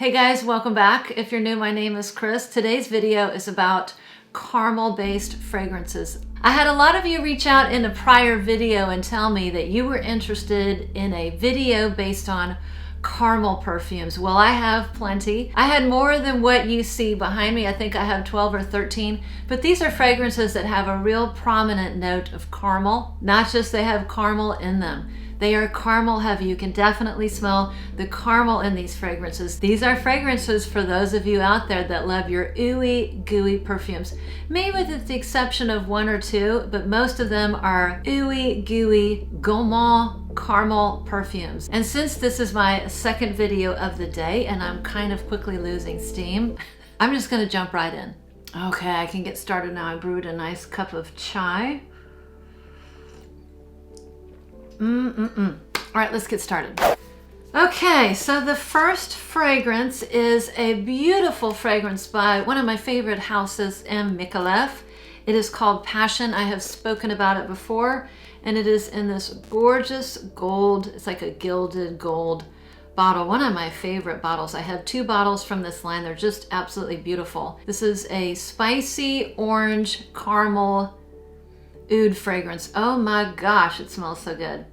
Hey guys, welcome back. If you're new, my name is Chris. Today's video is about caramel-based fragrances. I had a lot of you reach out in a prior video and tell me that you were interested in a video based on caramel perfumes. Well, I have plenty. I had more than what you see behind me. I think I have 12 or 13, but these are fragrances that have a real prominent note of caramel. Not just they have caramel in them. They are caramel heavy. You can definitely smell the caramel in these fragrances. These are fragrances for those of you out there that love your ooey gooey perfumes. Maybe with the exception of one or two, but most of them are ooey gooey Gourmand caramel perfumes. And since this is my second video of the day and I'm kind of quickly losing steam, I'm just gonna jump right in. Okay, I can get started now. I brewed a nice cup of chai. All right, let's get started. Okay, so the first fragrance is a beautiful fragrance by one of my favorite houses, M.Micallef. It is called Passion. I have spoken about it before, and it is in this gorgeous gold, it's like a gilded gold bottle. One of my favorite bottles. I have two bottles from this line. They're just absolutely beautiful. This is a spicy orange caramel oud fragrance. Oh my gosh, it smells so good.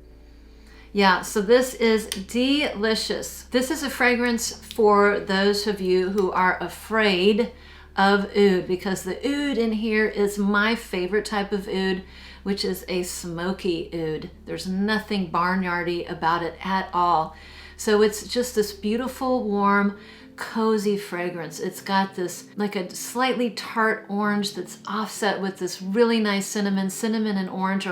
Yeah, so this is delicious. This is a fragrance for those of you who are afraid of oud, because the oud in here is my favorite type of oud, which is a smoky oud. There's nothing barnyardy about it at all. So it's just this beautiful, warm, cozy fragrance. It's got this like a slightly tart orange that's offset with this really nice cinnamon. Cinnamon and orange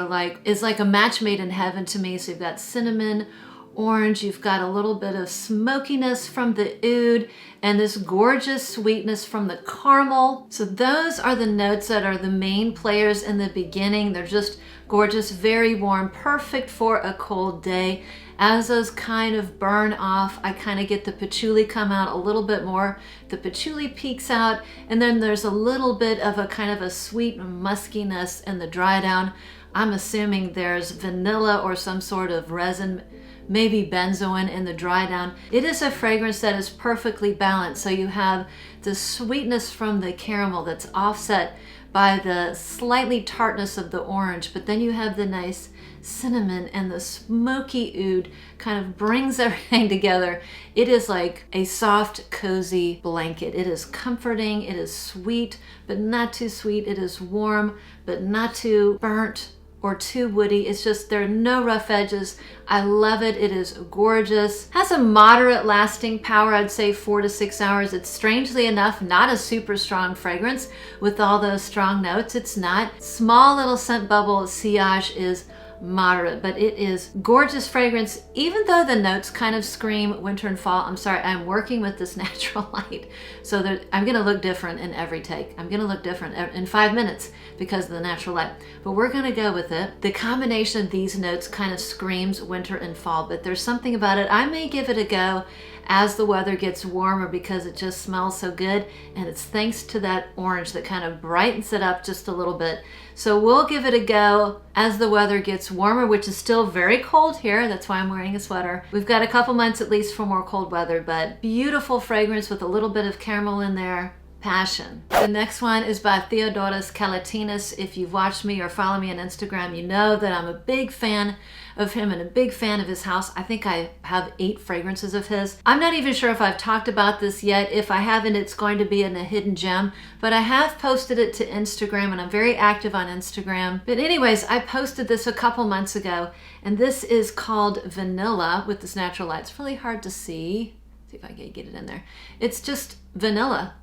is like a match made in heaven to me. So you've got cinnamon, orange, you've got a little bit of smokiness from the oud, and this gorgeous sweetness from the caramel. So those are the notes that are the main players in the beginning. They're just gorgeous, very warm, perfect for a cold day. As those kind of burn off, I kind of get the patchouli come out a little bit more. The patchouli peeks out, and then there's a little bit of a kind of a sweet muskiness in the dry down. I'm assuming there's vanilla or some sort of resin, maybe benzoin in the dry down. It is a fragrance that is perfectly balanced. So you have the sweetness from the caramel that's offset by the slightly tartness of the orange, but then you have the nice cinnamon, and the smoky oud kind of brings everything together. It is like a soft, cozy blanket. It is comforting, it is sweet, but not too sweet. It is warm, but not too burnt or too woody. It's just, there are no rough edges. I love it. It is gorgeous. Has a moderate lasting power, I'd say 4 to 6 hours. It's strangely enough not a super strong fragrance with all those strong notes. It's not. Small little scent bubble sillage is moderate, but it is gorgeous fragrance, even though the notes kind of scream winter and fall. I'm sorry, I'm working with this natural light, so that I'm gonna look different in every take. I'm gonna look different in 5 minutes because of the natural light, but we're gonna go with it. The combination of these notes kind of screams winter and fall, but there's something about it. I may give it a go as the weather gets warmer because it just smells so good, and it's thanks to that orange that kind of brightens it up just a little bit. So we'll give it a go as the weather gets warmer, which is still very cold here. That's why I'm wearing a sweater. We've got a couple months at least for more cold weather, but beautiful fragrance with a little bit of caramel in there. Passion. The next one is by Theodoros Kalatinas. If you've watched me or follow me on Instagram, you know that I'm a big fan of him and a big fan of his house. I think I have 8 fragrances of his. I'm not even sure if I've talked about this yet. If I haven't, it's going to be in a hidden gem, but I have posted it to Instagram, and I'm very active on Instagram. But anyways, I posted this a couple months ago, and this is called Vanilla with this natural light. It's really hard to see. See if I can get it in there. It's just vanilla.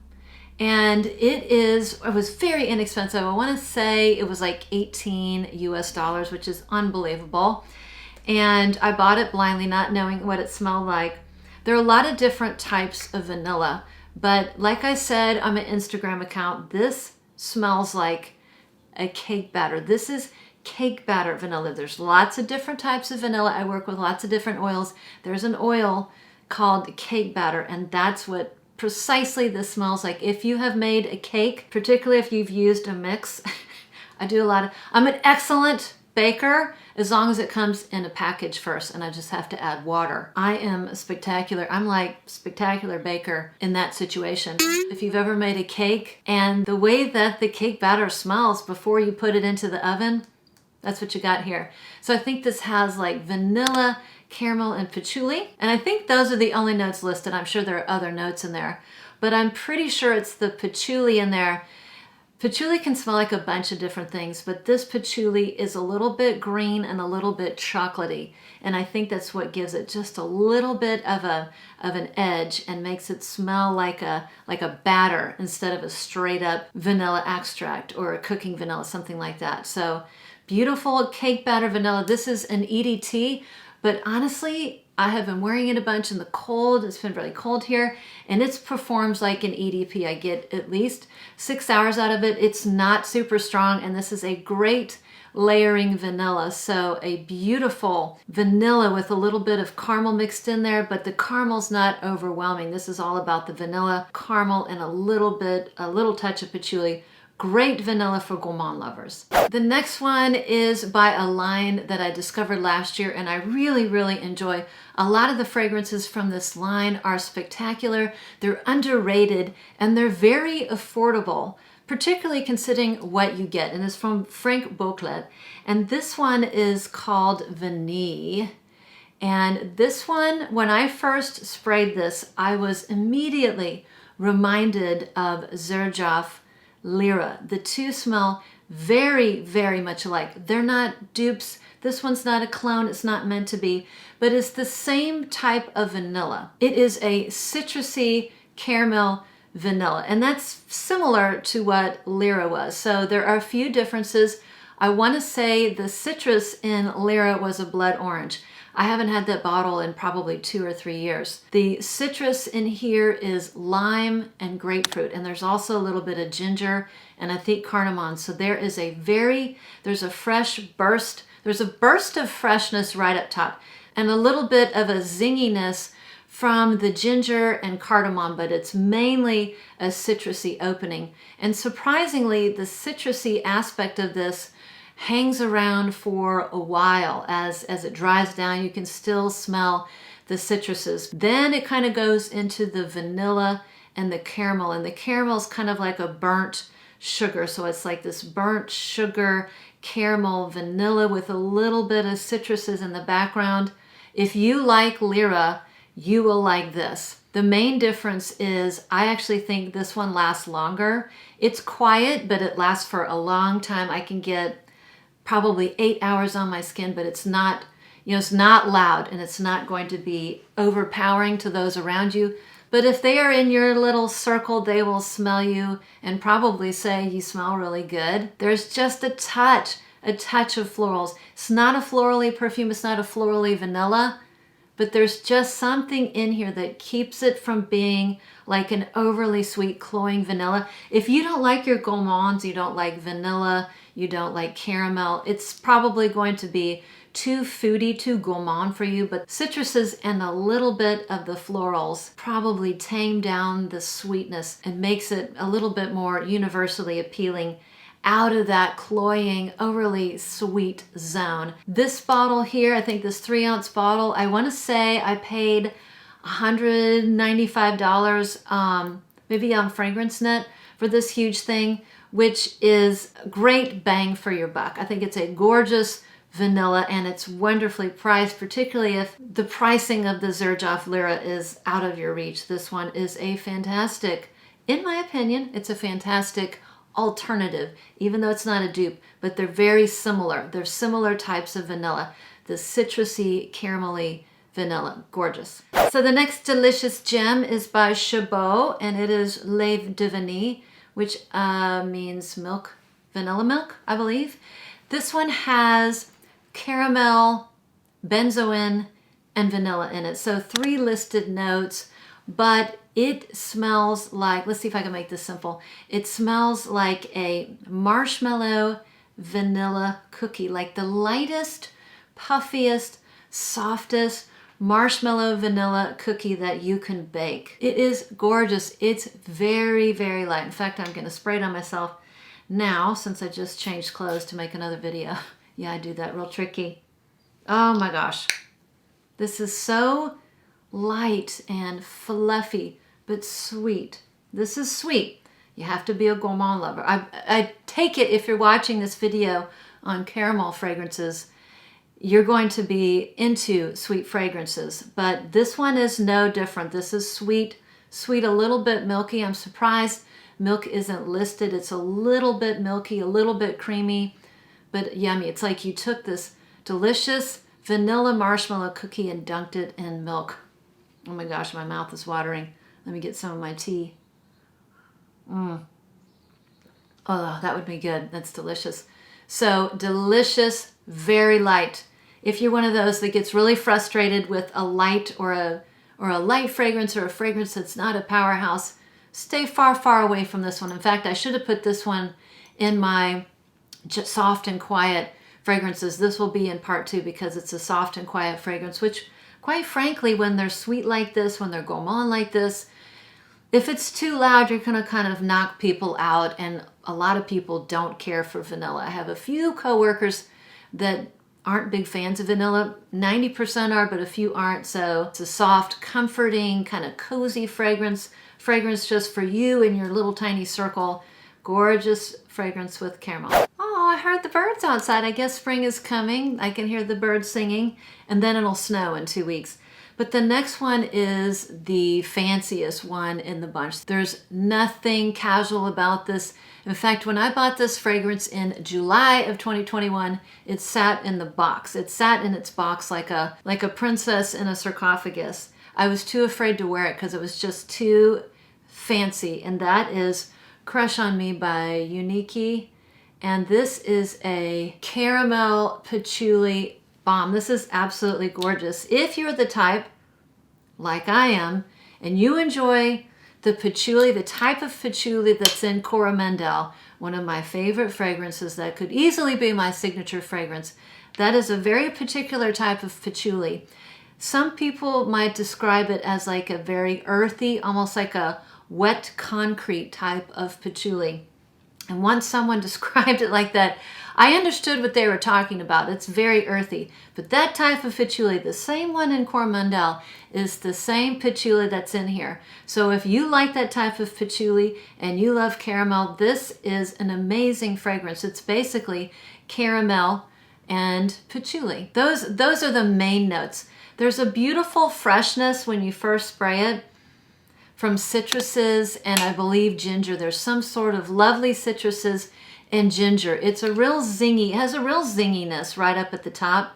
And it was very inexpensive. I want to say it was like $18 US, which is unbelievable. And I bought it blindly, not knowing what it smelled like. There are a lot of different types of vanilla, but like I said on my Instagram account, this smells like a cake batter. This is cake batter vanilla. There's lots of different types of vanilla. I work with lots of different oils. There's an oil called cake batter, and that's what precisely this smells like. If you have made a cake, particularly if you've used a mix, I'm an excellent baker as long as it comes in a package first and I just have to add water. I am spectacular. I'm like spectacular baker in that situation. If you've ever made a cake and the way that the cake batter smells before you put it into the oven, that's what you got here. So I think this has like vanilla, caramel, and patchouli. And I think those are the only notes listed. I'm sure there are other notes in there, but I'm pretty sure it's the patchouli in there. Patchouli can smell like a bunch of different things, but this patchouli is a little bit green and a little bit chocolatey. And I think that's what gives it just a little bit of an edge and makes it smell like a batter instead of a straight up vanilla extract or a cooking vanilla, something like that. So beautiful cake batter vanilla. This is an EDT, but honestly, I have been wearing it a bunch in the cold. It's been really cold here, and it performs like an EDP. I get at least 6 hours out of it. It's not super strong, and this is a great layering vanilla. So a beautiful vanilla with a little bit of caramel mixed in there, but the caramel's not overwhelming. This is all about the vanilla, caramel, and a little touch of patchouli. Great vanilla for Gourmand lovers. The next one is by a line that I discovered last year, and I really, really enjoy. A lot of the fragrances from this line are spectacular. They're underrated, and they're very affordable, particularly considering what you get. And it's from M.Micallef, and this one is called Vanille. And this one, when I first sprayed this, I was immediately reminded of Xerjoff Lira. The two smell very, very much alike. They're not dupes. This one's not a clone. It's not meant to be, but it's the same type of vanilla. It is a citrusy caramel vanilla, and that's similar to what Lira was. So there are a few differences. I want to say the citrus in Lira was a blood orange. I haven't had that bottle in probably 2 or 3 years. The citrus in here is lime and grapefruit, and there's also a little bit of ginger and I think cardamom. So there's a fresh burst. There's a burst of freshness right up top and a little bit of a zinginess from the ginger and cardamom, but it's mainly a citrusy opening. And surprisingly, the citrusy aspect of this hangs around for a while. As it dries down, you can still smell the citruses. Then it kind of goes into the vanilla and the caramel is kind of like a burnt sugar. So it's like this burnt sugar, caramel, vanilla with a little bit of citruses in the background. If you like Lira, you will like this. The main difference is I actually think this one lasts longer. It's quiet, but it lasts for a long time. I can get probably 8 hours on my skin, but it's not, it's not loud and it's not going to be overpowering to those around you. But if they are in your little circle, they will smell you and probably say you smell really good. There's just a touch of florals. It's not a florally perfume. It's not a florally vanilla, but there's just something in here that keeps it from being like an overly sweet, cloying vanilla. If you don't like your gourmands, you don't like vanilla, you don't like caramel, it's probably going to be too foodie, too gourmand for you, but citruses and a little bit of the florals probably tame down the sweetness and makes it a little bit more universally appealing out of that cloying, overly sweet zone. This bottle here, I think this 3-ounce bottle, I want to say I paid $195 maybe on FragranceNet for this huge thing, which is great bang for your buck. I think it's a gorgeous vanilla and it's wonderfully priced, particularly if the pricing of the Xerjoff Lira is out of your reach. This one is a fantastic, in my opinion, it's a fantastic alternative, even though it's not a dupe, but they're very similar. They're similar types of vanilla. The citrusy, caramelly vanilla, gorgeous. So the next delicious gem is by Chabot, and it is Lait de Vanille, which means milk, vanilla milk, I believe. This one has caramel, benzoin, and vanilla in it. So 3 listed notes, but it smells like, let's see if I can make this simple. It smells like a marshmallow vanilla cookie, like the lightest, puffiest, softest marshmallow vanilla cookie that you can bake. It is gorgeous. It's very, very light. In fact, I'm going to spray it on myself now since I just changed clothes to make another video. Yeah, I do that real tricky. Oh my gosh. This is so light and fluffy, but sweet. This is sweet. You have to be a gourmand lover. I take it if you're watching this video on caramel fragrances, you're going to be into sweet fragrances, but this one is no different. This is sweet, a little bit milky. I'm surprised milk isn't listed. It's a little bit milky, a little bit creamy, but yummy. It's like you took this delicious vanilla marshmallow cookie and dunked it in milk. Oh my gosh, my mouth is watering. Let me get some of my tea. Oh, that would be good. That's delicious. So delicious, very light. If you're one of those that gets really frustrated with a light or a light fragrance or a fragrance that's not a powerhouse, stay far, far away from this one. In fact, I should have put this one in my just soft and quiet fragrances. This will be in part 2 because it's a soft and quiet fragrance, which quite frankly, when they're sweet like this, when they're gourmand like this, if it's too loud, you're going to kind of knock people out, and a lot of people don't care for vanilla. I have a few coworkers that aren't big fans of vanilla. 90% are, but a few aren't. So it's a soft, comforting, kind of cozy fragrance just for you and your little tiny circle. Gorgeous fragrance with caramel. Oh, I heard the birds outside. I guess spring is coming. I can hear the birds singing, and then it'll snow in 2 weeks. But the next one is the fanciest one in the bunch. There's nothing casual about this. In fact, when I bought this fragrance in July of 2021, it sat in the box. It sat in its box like a princess in a sarcophagus. I was too afraid to wear it because it was just too fancy. And that is Crush on Me by Uniqu'ue. And this is a caramel patchouli bomb. This is absolutely gorgeous. If you're the type, like I am, and you enjoy the patchouli, the type of patchouli that's in Gourmand, one of my favorite fragrances that could easily be my signature fragrance, that is a very particular type of patchouli. Some people might describe it as like a very earthy, almost like a wet concrete type of patchouli. And once someone described it like that, I understood what they were talking about. It's very earthy. But that type of patchouli, the same one in Gourmand, is the same patchouli that's in here. So if you like that type of patchouli and you love caramel, this is an amazing fragrance. It's basically caramel and patchouli. Those are the main notes. There's a beautiful freshness when you first spray it from citruses and I believe ginger. There's some sort of lovely citruses and ginger. It's a real zingy, it has a real zinginess right up at the top.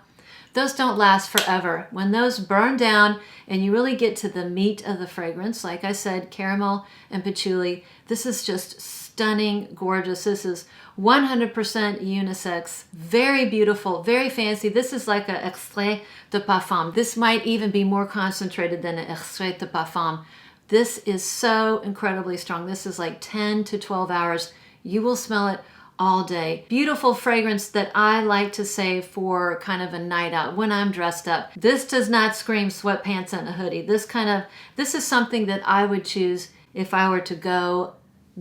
Those don't last forever. When those burn down and you really get to the meat of the fragrance, like I said, caramel and patchouli, this is just stunning, gorgeous. This is 100% unisex, very beautiful, very fancy. This is like an extrait de parfum. This might even be more concentrated than an extrait de parfum. This is so incredibly strong. This is like 10 to 12 hours. You will smell it all day. Beautiful fragrance that I like to save for kind of a night out when I'm dressed up. This does not scream sweatpants and a hoodie. This is something that I would choose if I were to go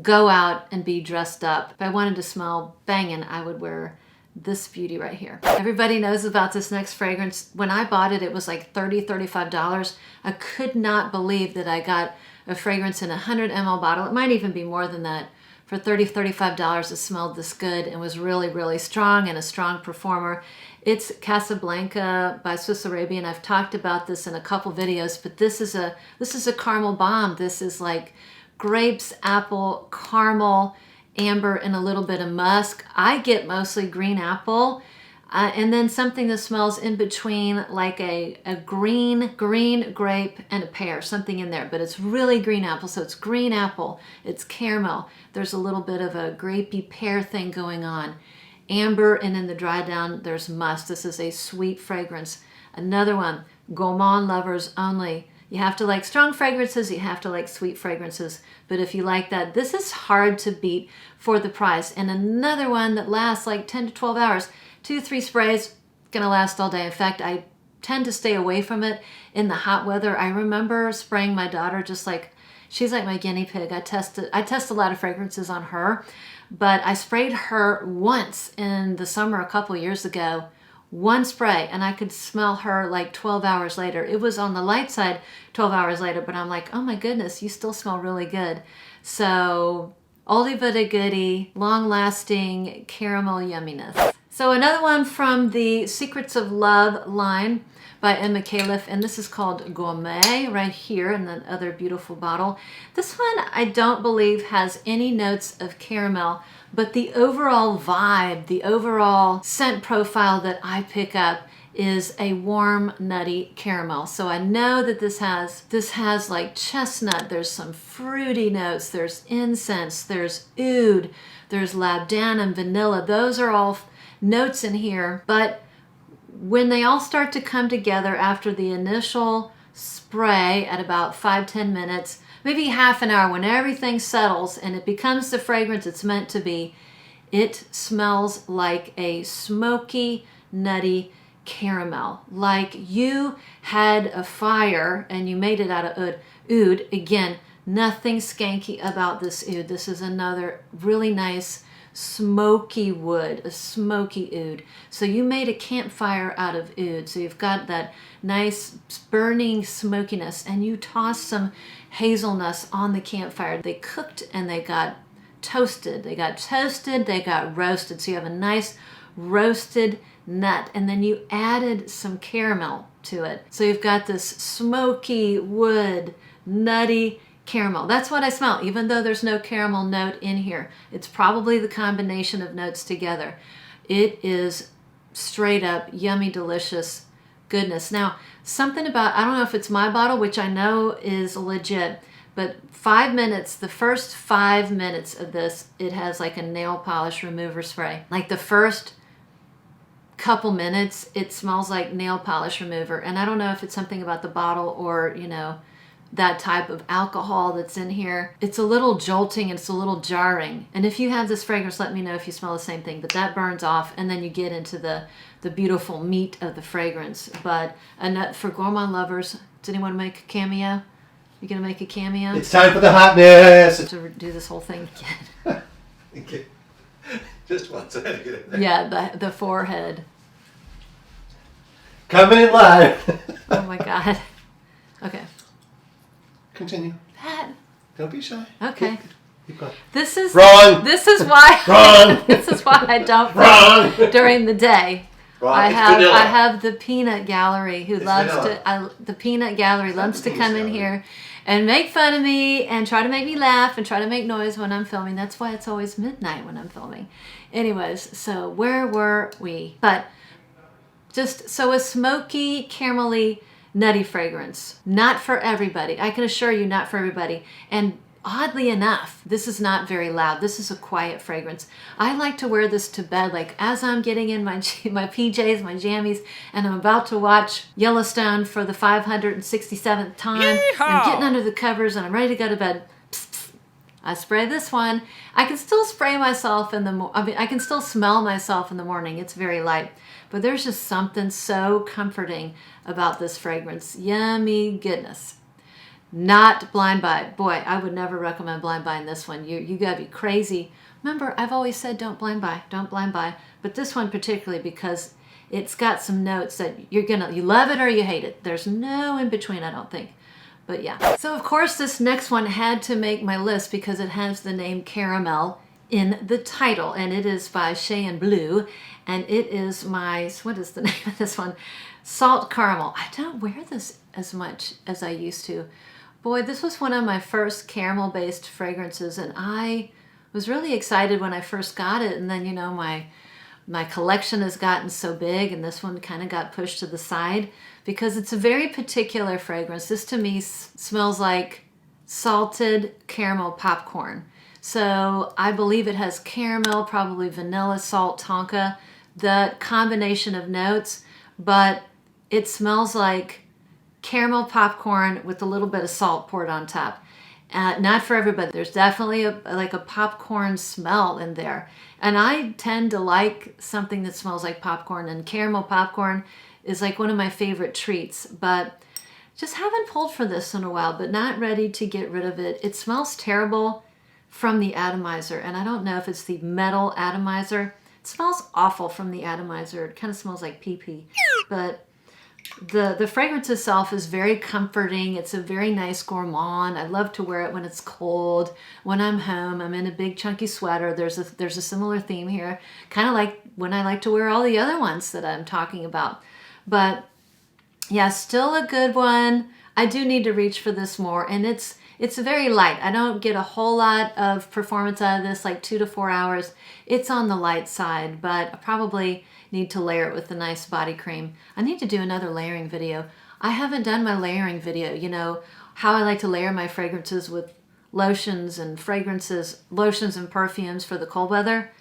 out and be dressed up. If I wanted to smell banging, I would wear this beauty right here. Everybody knows about this next fragrance. When I bought it, it was like $30, $35. I could not believe that I got a fragrance in a 100 ml bottle. It might even be more than that. For $30, $35, it smelled this good and was really, really strong and a strong performer. It's Casablanca by Swiss Arabian. I've talked about this in a couple videos, but this is a caramel bomb. This is like grapes, apple, caramel, amber, and a little bit of musk. I get mostly green apple, and then something that smells in between, like a green grape and a pear, something in there, but it's really green apple. So it's green apple, it's caramel. There's a little bit of a grapey pear thing going on. Amber, and in the dry down, there's musk. This is a sweet fragrance. Another one, Gourmand lovers only. You have to like strong fragrances, you have to like sweet fragrances. But if you like that, this is hard to beat for the price. And another one that lasts like 10 to 12 hours. 2-3 sprays, gonna last all day. In fact, I tend to stay away from it in the hot weather. I remember spraying my daughter just like, She's like my guinea pig. I test a lot of fragrances on her, but I sprayed her once in the summer a couple years ago. One spray, and I could smell her like 12 hours later. It was on the light side 12 hours later, but I'm like, oh my goodness, you still smell really good. So oldie but a goodie, long-lasting caramel yumminess. So another one from the Secrets of Love line by M.Micallef, and this is called Gourmand right here in the other beautiful bottle. This one I don't believe has any notes of caramel, but the overall vibe, the overall scent profile that I pick up is a warm, nutty caramel. So I know that this has like chestnut, there's some fruity notes, there's incense, there's oud, there's labdanum, vanilla. Those are all notes in here, but when they all start to come together after the initial spray at about 5-10 minutes, maybe half an hour, when everything settles and it becomes the fragrance it's meant to be, it smells like a smoky, nutty caramel. Like you had a fire and you made it out of oud. Again, nothing skanky about this oud. This is another really nice smoky wood, a smoky oud. So you made a campfire out of oud. So you've got that nice burning smokiness, and you tossed some hazelnuts on the campfire. They cooked and they got toasted. They got toasted, they got roasted. So you have a nice roasted nut, and then you added some caramel to it. So you've got this smoky wood, nutty caramel. That's what I smell, even though there's no caramel note in here. It's probably the combination of notes together. It is straight up yummy, delicious goodness. Now, something about, I don't know if it's my bottle, which I know is legit, but 5 minutes, the first 5 minutes of this, it has like a nail polish remover spray. Like the first couple minutes, it smells like nail polish remover. And I don't know if it's something about the bottle or, you know, that type of alcohol that's in here. It's a little jolting, it's a little jarring. And if you have this fragrance, let me know if you smell the same thing, but that burns off, and then you get into the beautiful meat of the fragrance. But a nut for gourmand lovers. Does anyone make a cameo? You gonna make a cameo? It's time for the hotness! To do this whole thing again. Okay. Just once. I had to get it there. Yeah, the forehead. Coming in live. Oh my God. Okay. Continue. Pat. Don't be shy. Okay. Keep going. This is Wrong. This is why. Wrong. This is why I don't Wrong. during the day. Wrong. I It's have vanilla. I have the peanut gallery who It's loves vanilla. to. The peanut gallery loves to peanut come in gallery. here and make fun of me and try to make me laugh and try to make noise when I'm filming. That's why it's always midnight when I'm filming. Anyways, so where were we? But just so a smoky, caramelly, nutty fragrance. Not for everybody. I can assure you, not for everybody. And oddly enough, this is not very loud. This is a quiet fragrance. I like to wear this to bed, like as I'm getting in my PJs, my jammies, and I'm about to watch Yellowstone for the 567th time. Yeehaw! I'm getting under the covers and I'm ready to go to bed. Psst, psst. I spray this one. I can still spray myself in the I can still smell myself in the morning. It's very light. But there's just something so comforting about this fragrance. Yummy goodness. Not blind buy. Boy, I would never recommend blind buying this one. You gotta be crazy. Remember, I've always said don't blind buy, don't blind buy. But this one particularly, because it's got some notes that you love it or you hate it. There's no in between, I don't think. But yeah. So of course this next one had to make my list because it has the name Caramel in the title, and it is by Cheyenne Blue, and it is my, what is the name of this one? Salt Caramel. I don't wear this as much as I used to. Boy, this was one of my first caramel-based fragrances, and I was really excited when I first got it, and then, you know, my collection has gotten so big, and this one kind of got pushed to the side because it's a very particular fragrance. This to me smells like salted caramel popcorn. So I believe it has caramel, probably vanilla, salt, tonka, the combination of notes, but it smells like caramel popcorn with a little bit of salt poured on top. Not for everybody. There's definitely like a popcorn smell in there. And I tend to like something that smells like popcorn, and caramel popcorn is like one of my favorite treats. But Just haven't pulled for this in a while, but not ready to get rid of it. It smells terrible from the atomizer, and I don't know if it's the metal atomizer. It smells awful from the atomizer. It kind of smells like pee-pee. But the fragrance itself is very comforting. It's a very nice Gourmand. I love to wear it when it's cold. When I'm home, I'm in a big chunky sweater. There's a similar theme here. Kind of like when I like to wear all the other ones that I'm talking about. But yeah, still a good one. I do need to reach for this more, and it's very light. I don't get a whole lot of performance out of this, like 2 to 4 hours. It's on the light side, but I probably need to layer it with a nice body cream. I need to do another layering video. I haven't done my layering video, you know, how I like to layer my fragrances with lotions and fragrances, lotions and perfumes for the cold weather.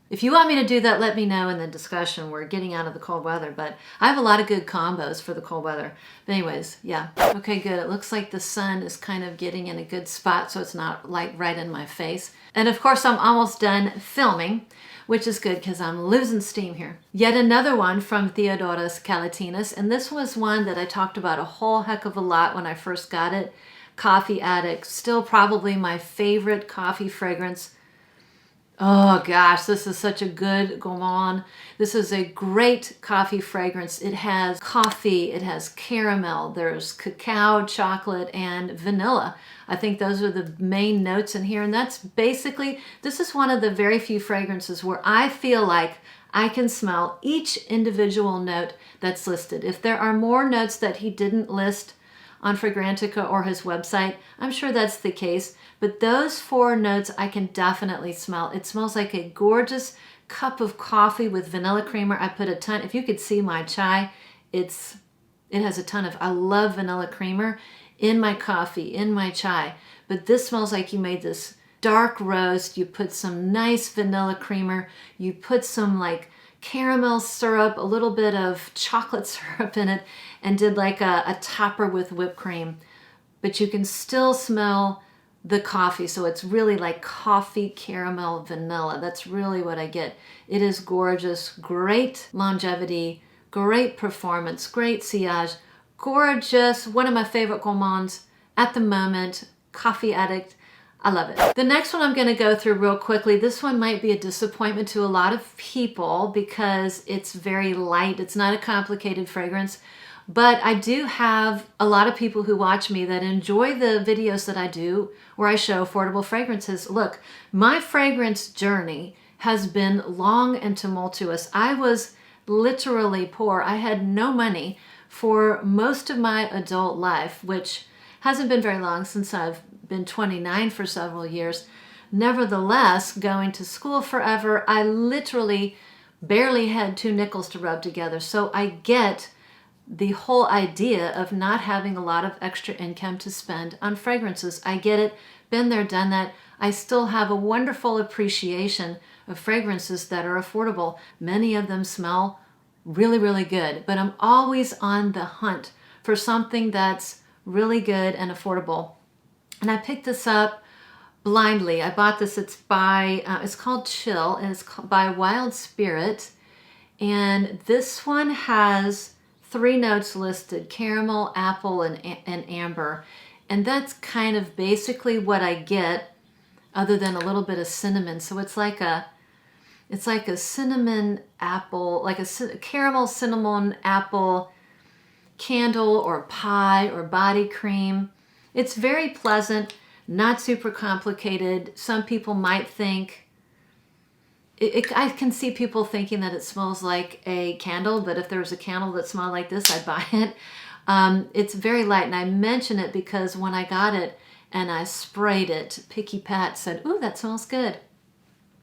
If you want me to do that, let me know in the discussion. We're getting out of the cold weather, but I have a lot of good combos for the cold weather. But anyways, yeah. Okay, good. It looks like the sun is kind of getting in a good spot, so it's not like right in my face. And of course, I'm almost done filming, which is good because I'm losing steam here. Yet another one from Theodoros Kalatinas, and this was one that I talked about a whole heck of a lot when I first got it. Coffee Addict, still probably my favorite coffee fragrance. Oh gosh, this is such a good Gourmand. This is a great coffee fragrance. It has coffee, it has caramel, there's cacao, chocolate, and vanilla. I think those are the main notes in here. And that's basically, this is one of the very few fragrances where I feel like I can smell each individual note that's listed. If there are more notes that he didn't list on Fragrantica or his website, I'm sure that's the case. But those 4 notes I can definitely smell. It smells like a gorgeous cup of coffee with vanilla creamer. I put a ton, if you could see my chai, it has a ton of, I love vanilla creamer in my coffee, in my chai. But this smells like you made this dark roast, you put some nice vanilla creamer, you put some like caramel syrup, a little bit of chocolate syrup in it, and did like a topper with whipped cream. But you can still smell the coffee, so it's really like coffee, caramel, vanilla. That's really what I get. It is gorgeous, great longevity, great performance, great sillage, gorgeous, one of my favorite Gourmands at the moment, Coffee Addict. I love it. The next one I'm going to go through real quickly. This one might be a disappointment to a lot of people because it's very light. It's not a complicated fragrance, but I do have a lot of people who watch me that enjoy the videos that I do where I show affordable fragrances. Look, my fragrance journey has been long and tumultuous. I was literally poor. I had no money for most of my adult life, which hasn't been very long since I've been 29 for several years. Nevertheless, going to school forever, I literally barely had 2 nickels to rub together. So I get the whole idea of not having a lot of extra income to spend on fragrances. I get it, been there, done that. I still have a wonderful appreciation of fragrances that are affordable. Many of them smell really, really good, but I'm always on the hunt for something that's really good and affordable. And I picked this up blindly. I bought this, it's called Chill, and it's by Wild Spirit. And this one has 3 notes listed, caramel, apple, and amber. And that's kind of basically what I get, other than a little bit of cinnamon. So it's like a cinnamon apple, like a caramel cinnamon apple candle or pie or body cream. It's very pleasant, not super complicated. Some people might think, I can see people thinking that it smells like a candle, but if there was a candle that smelled like this, I'd buy it. It's very light, and I mention it because when I got it and I sprayed it, Picky Pat said, "Ooh, that smells good."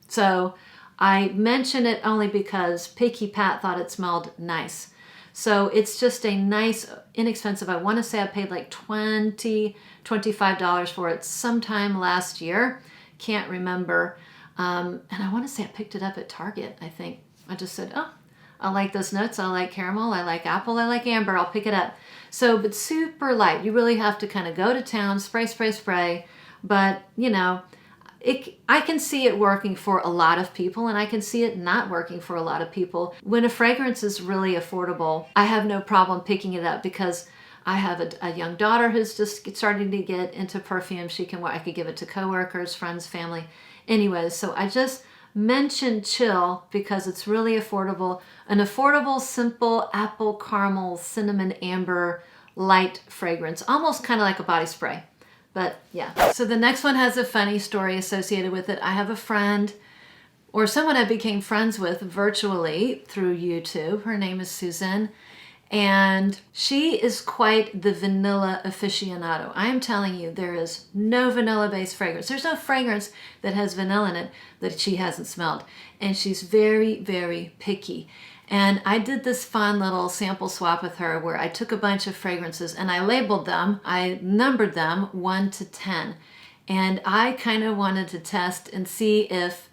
So I mention it only because Picky Pat thought it smelled nice. So it's just a nice, inexpensive, I want to say I paid like $20, $25 for it sometime last year. Can't remember. And I want to say I picked it up at Target, I think. I just said, oh, I like those notes. I like caramel. I like apple. I like amber. I'll pick it up. So, but super light. You really have to kind of go to town, spray, spray, spray. But, you know, I can see it working for a lot of people, and I can see it not working for a lot of people. When a fragrance is really affordable, I have no problem picking it up because I have a young daughter who's just starting to get into perfume. I could give it to coworkers, friends, family. Anyways, so I just mentioned Chill because it's really affordable. An affordable, simple apple caramel, cinnamon, amber, light fragrance. Almost kind of like a body spray. But yeah. So the next one has a funny story associated with it. I have a friend or someone I became friends with virtually through YouTube. Her name is Susan. And she is quite the vanilla aficionado. I am telling you, there is no vanilla-based fragrance. There's no fragrance that has vanilla in it that she hasn't smelled. And she's very, very picky. And I did this fun little sample swap with her where I took a bunch of fragrances and I labeled them. I numbered them 1 to 10. And I kind of wanted to test and see if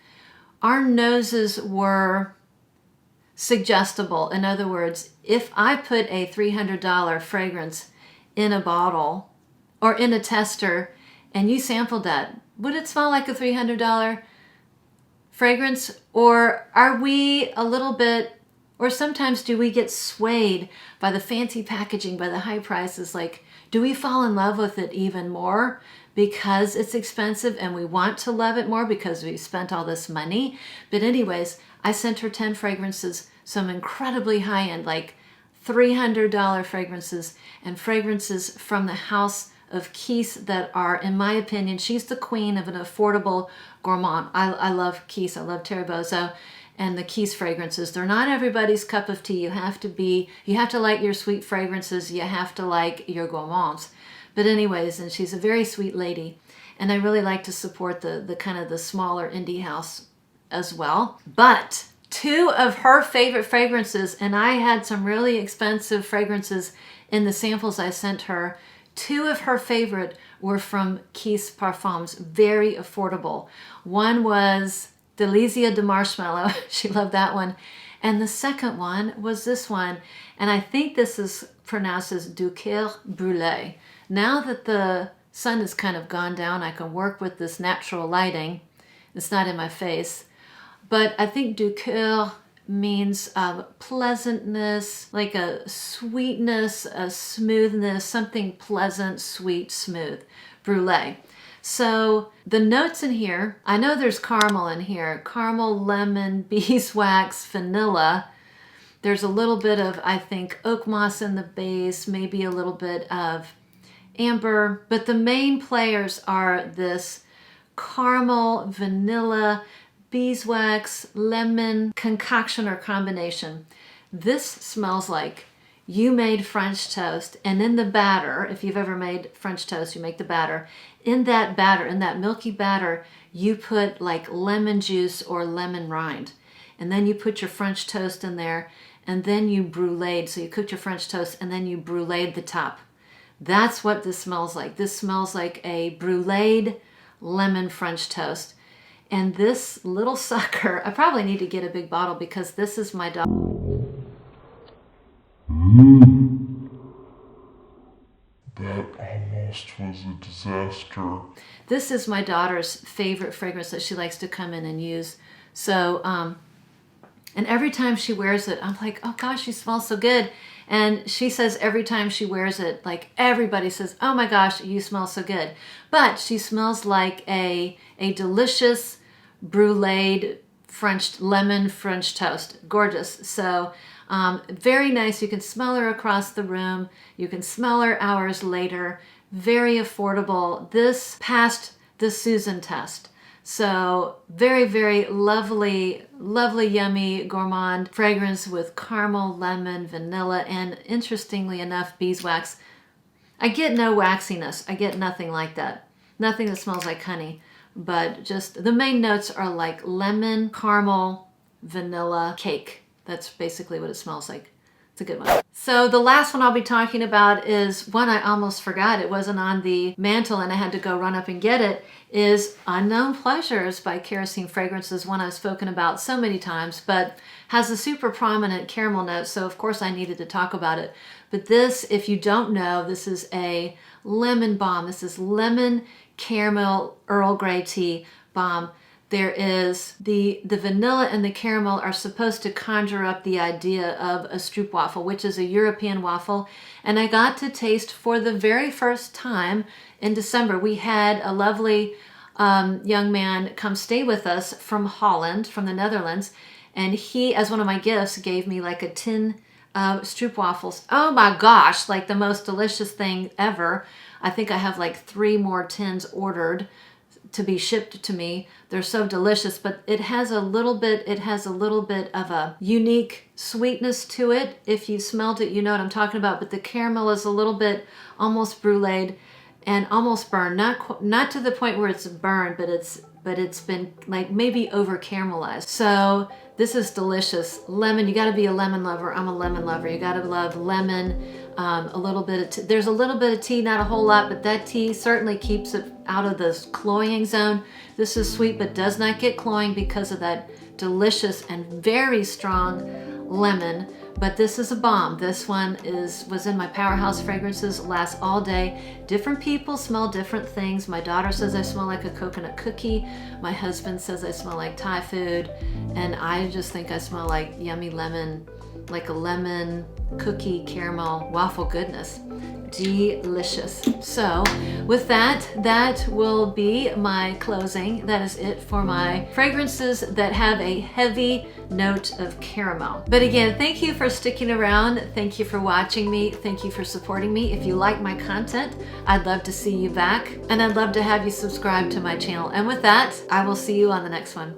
our noses were suggestible. In other words, if I put a $300 fragrance in a bottle or in a tester and you sampled that, would it smell like a $300 fragrance? Or are we a little bit, or sometimes do we get swayed by the fancy packaging, by the high prices? Like, do we fall in love with it even more because it's expensive and we want to love it more because we spent all this money? But anyways, I sent her 10 fragrances, some incredibly high-end, like $300 fragrances, and fragrances from the house of Keys that are, in my opinion, she's the queen of an affordable gourmand. I love Keys. I love Terrabozo and the Keys fragrances. They're not everybody's cup of tea. You have to like your sweet fragrances. You have to like your gourmands. But anyways, and she's a very sweet lady. And I really like to support the kind of the smaller indie house as well. But 2 of her favorite fragrances, and I had some really expensive fragrances in the samples I sent her. 2 of her favorite were from Keys Perfumes, very affordable. One was Delizia de Marshmallow. She loved that one. And the second one was this one. And I think this is pronounced as du cœur brûlé. Now that the sun has kind of gone down, I can work with this natural lighting. It's not in my face. But I think du cœur means pleasantness, like a sweetness, a smoothness, something pleasant, sweet, smooth. Brûlé. So the notes in here, I know there's caramel in here. Caramel, lemon, beeswax, vanilla. There's a little bit of, I think, oak moss in the base, maybe a little bit of amber. But the main players are this caramel, vanilla, beeswax, lemon concoction or combination. This smells like you made French toast, and in the batter, if you've ever made French toast, you make the batter. In that batter, in that milky batter, you put like lemon juice or lemon rind. And then you put your French toast in there, and then you bruleed. So you cooked your French toast, and then you bruleed the top. That's what this smells like. This smells like a bruleed lemon French toast. And this little sucker, I probably need to get a big bottle because this is my daughter. That almost was a disaster. This is my daughter's favorite fragrance that she likes to come in and use. So, and every time she wears it, I'm like, oh gosh, she smells so good. And she says every time she wears it, like everybody says, oh my gosh, you smell so good. But she smells like a delicious bruleed lemon French toast. Gorgeous. So very nice. You can smell her across the room. You can smell her hours later. Very affordable. This passed the Susan test. So very, very lovely, lovely, yummy gourmand fragrance with caramel, lemon, vanilla, and interestingly enough, beeswax. I get no waxiness. I get nothing like that. Nothing that smells like honey, but just the main notes are like lemon, caramel, vanilla, cake. That's basically what it smells like. It's a good one. So the last one I'll be talking about is one I almost forgot. It wasn't on the mantle and I had to go run up and get it, is Unknown Pleasures by Kerosene Fragrances, one I've spoken about so many times, but has a super prominent caramel note, so of course I needed to talk about it. But this, if you don't know, this is a lemon balm. This is lemon caramel Earl Grey tea balm. There is the vanilla and the caramel are supposed to conjure up the idea of a stroopwafel, which is a European waffle. And I got to taste for the very first time in December. We had a lovely young man come stay with us from Holland, from the Netherlands. And he, as one of my gifts, gave me like a tin stroopwafels. Oh my gosh, like the most delicious thing ever. I think I have like 3 more tins ordered to be shipped to me. They're so delicious, but it has a little bit of a unique sweetness to it. If you smelled it, you know what I'm talking about, but the caramel is a little bit almost bruleed and almost burned. Not to the point where it's burned, but it's been like maybe over caramelized. So this is delicious. Lemon, you gotta be a lemon lover. I'm a lemon lover. You gotta love lemon, a little bit of there's a little bit of tea, not a whole lot, but that tea certainly keeps it out of the cloying zone. This is sweet, but does not get cloying because of that delicious and very strong lemon. But this is a bomb. This one was in my powerhouse fragrances, lasts all day. Different people smell different things. My daughter says I smell like a coconut cookie. My husband says I smell like Thai food. And I just think I smell like yummy lemon, like a lemon cookie caramel waffle goodness. Delicious. So with that will be my closing. That is it for my fragrances that have a heavy note of caramel. But again, thank you for sticking around. Thank you for watching me. Thank you for supporting me. If you like my content, I'd love to see you back, and I'd love to have you subscribe to my channel. And with that, I will see you on the next one.